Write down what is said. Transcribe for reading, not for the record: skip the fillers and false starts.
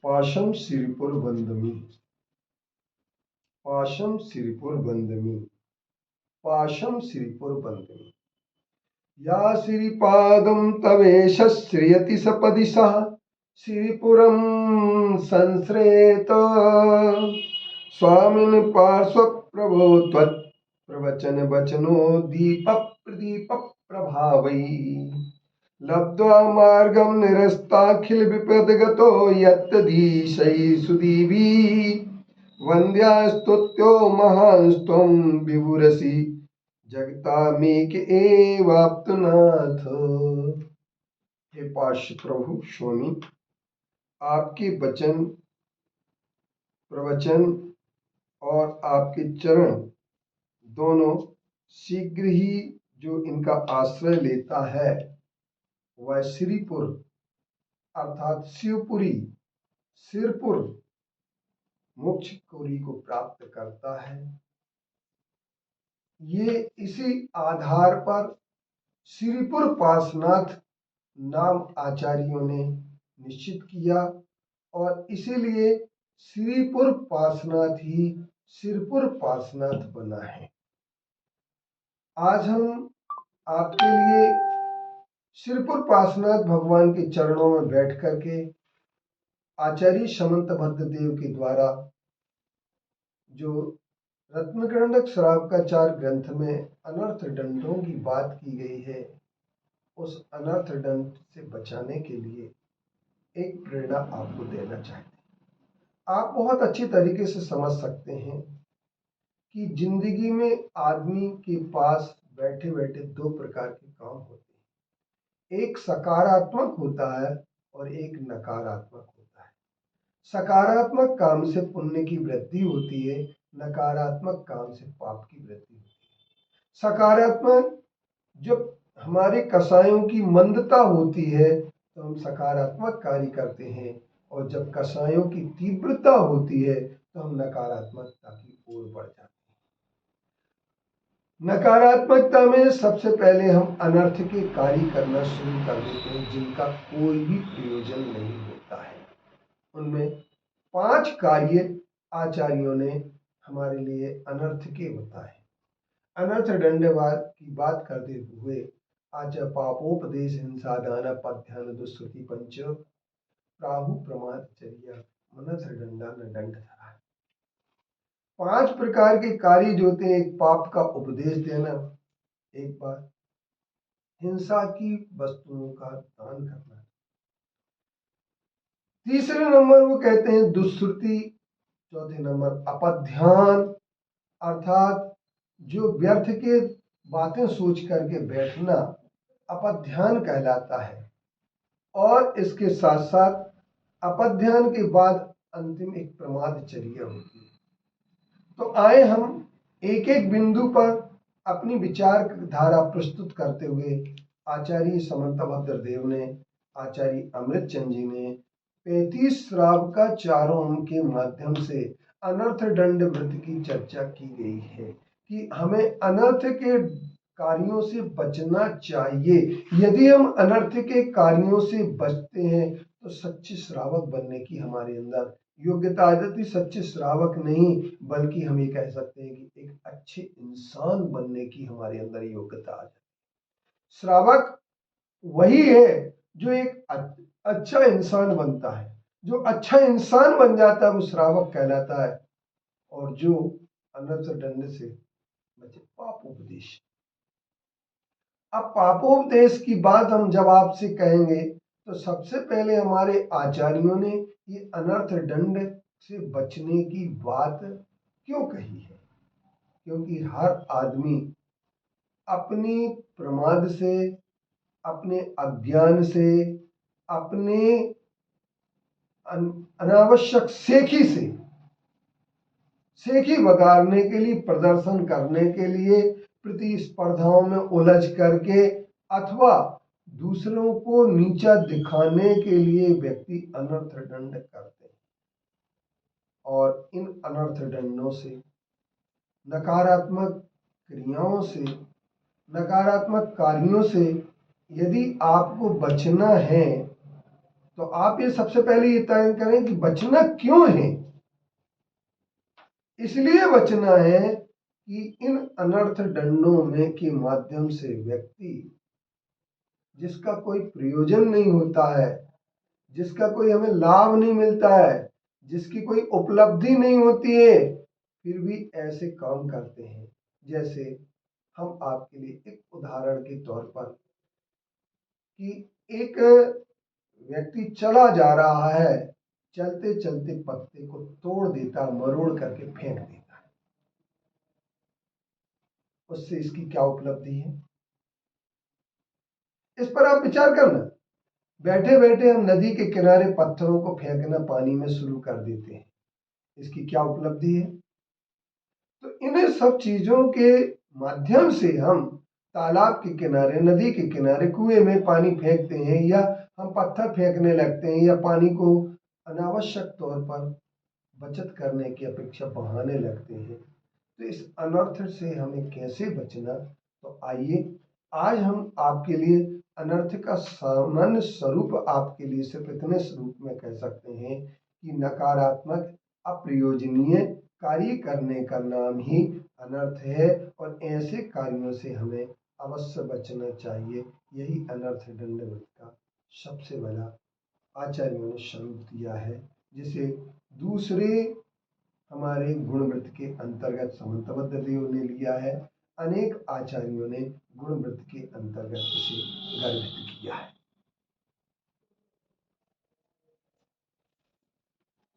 पाशम सिरिपुर बंदमी, पाशम सिरिपुर बंदमी, पाशम सिरिपुर बंदमी। या श्रीपादं तवेश श्रियति सपदि सह श्रीपुरं संश्रेत स्वामिन् पार्श्व प्रभो त्वत् प्रवचन वचनो दीप प्रदीप प्रभावै लब्ध्वा मार्गं निरस्ताखिल विपदगतो यत्तदीशै सुदीवी वन्द्यास्तुत्यो महास्त्वं विभुरसि जगतामेक एवाप्तनाथ। हे पार्श्व प्रभु स्वामी, आपके वचन प्रवचन और आपके चरण दोनों शीघ्र ही जो इनका आश्रय लेता है वह श्रीपुर अर्थात शिवपुरी सिरपुर मोक्षपुरी को प्राप्त करता है। ये इसी आधार पर श्रीपुर पार्श्वनाथ नाम आचार्यों ने निश्चित किया और इसीलिए श्रीपुर पार्श्वनाथ ही सिरपुर पार्श्वनाथ बना है। आज हम आपके लिए सिरपुर पार्श्वनाथ भगवान के चरणों में बैठ करके आचार्य समंत भद्रदेव के द्वारा जो रत्नकंडक श्रावकाचार ग्रंथ में अनर्थ दंडों की बात की गई है, उस अनर्थ दंड से बचाने के लिए एक प्रेरणा आपको देना चाहते हैं। आप बहुत अच्छी तरीके से समझ सकते हैं कि जिंदगी में आदमी के पास बैठे बैठे दो प्रकार के काम होते हैं, एक सकारात्मक होता है और एक नकारात्मक होता है। सकारात्मक काम से पुण्य की वृद्धि होती है, नकारात्मक काम से पाप की वृद्धि होती है। सकारात्मक जब हमारे कसायों की मंदता होती है तो हम सकारात्मक कार्य करते हैं और जब कसायों की तीव्रता होती है तो हम नकारात्मकता की ओर बढ़ जाते हैं। नकारात्मकता में सबसे पहले हम अनर्थ के कार्य करना शुरू कर देते हैं जिनका कोई भी प्रयोजन नहीं होता है। उनमें 5 कार्य आचार्यों ने हमारे लिए अनर्थ के बताए। अनर्थ दंडवाद की बात करते हुए आचार्य पापोपदेश हिंसा दान पध्यान दुष्कृति पंच प्राहु प्रमाद चर्या मनस दंडा न दंड धरा। 5 प्रकार के कार्य जो होते हैं, एक पाप का उपदेश देना, एक बार हिंसा की वस्तुओं का दान करना, तीसरे नंबर वो कहते हैं दुष्श्रुति, चौथे नंबर अपध्यान अर्थात जो व्यर्थ के बातें सोच करके बैठना अपध्यान कहलाता है। और इसके साथ साथ अपध्यान के बाद अंतिम एक प्रमादचर्या होती है। तो आए हम एक एक बिंदु पर अपनी विचार धारा प्रस्तुत करते हुए आचार्य समंत भद्रदेव ने, आचार्य अमृतचंद जी ने 35 श्रावकाचारों के माध्यम से अनर्थ दंड व्रत की चर्चा की गई है कि हमें अनर्थ के कार्यों से बचना चाहिए। यदि हम अनर्थ के कार्यों से बचते हैं तो सच्चे श्रावक बनने की हमारे अंदर योग्यता आ जाती। सच्चे श्रावक नहीं बल्कि हम ये कह सकते हैं कि एक अच्छे इंसान बनने की हमारे अंदर योग्यता आ जाती। श्रावक वही है जो एक अच्छा इंसान बनता है। जो अच्छा इंसान बन जाता है वो श्रावक कहलाता है। और जो अनर्थ दंड से बचे, पापोपदेश। अब पापोपदेश की बात हम जब आपसे कहेंगे तो सबसे पहले हमारे आचार्यों ने ये अनर्थ दंड से बचने की बात क्यों कही है? क्योंकि हर आदमी अपनी प्रमाद से, अपने अज्ञान से, अपने अनावश्यक सेखी बगाड़ने के लिए, प्रदर्शन करने के लिए, प्रतिस्पर्धाओं में उलझ करके अथवा दूसरों को नीचा दिखाने के लिए व्यक्ति अनर्थ दंड करते हैं। और इन अनर्थ दंडों से, नकारात्मक क्रियाओं से, नकारात्मक कार्यों से यदि आपको बचना है तो आप ये सबसे पहले ये तय करें कि बचना क्यों है। इसलिए बचना है कि इन अनर्थ दंडों में के माध्यम से व्यक्ति जिसका कोई प्रयोजन नहीं होता है, जिसका कोई हमें लाभ नहीं मिलता है, जिसकी कोई उपलब्धि नहीं होती है, फिर भी ऐसे काम करते हैं। जैसे हम आपके लिए एक उदाहरण के तौर पर कि एक व्यक्ति चला जा रहा है, चलते चलते पत्ते को तोड़ देता, मरोड़ करके फेंक देता है, उससे इसकी क्या उपलब्धि है? इस पर आप विचार करना। बैठे बैठे हम नदी के किनारे पत्थरों को फेंकना पानी में शुरू कर देते हैं, इसकी क्या उपलब्धि है? तो इन सब चीजों के माध्यम से हम तालाब के किनारे, नदी के किनारे, कुएं में पानी फेंकते हैं, या हम पत्थर फेंकने लगते हैं, या पानी को अनावश्यक तौर पर बचत करने की अपेक्षा बहाने लगते हैं। तो इस अनर्थ से हमें कैसे बचना? तो आइए आज हम आपके लिए अनर्थ का सामान्य स्वरूप आपके लिए सिर्फ इतने स्वरूप में कह सकते हैं कि नकारात्मक अप्रयोजनीय कार्य करने का नाम ही अनर्थ है, और ऐसे कार्यों से हमें अवश्य बचना चाहिए। यही अनर्थ दंडवत का सबसे बड़ा आचार्यों ने स्वरूप दिया है, जिसे दूसरे हमारे गुणवृत्त के अंतर्गत समन्तबद्ध देव ने लिया है। अनेक आचार्यों ने गुणवृत्त के अंतर्गत इसे गर्भित किया है।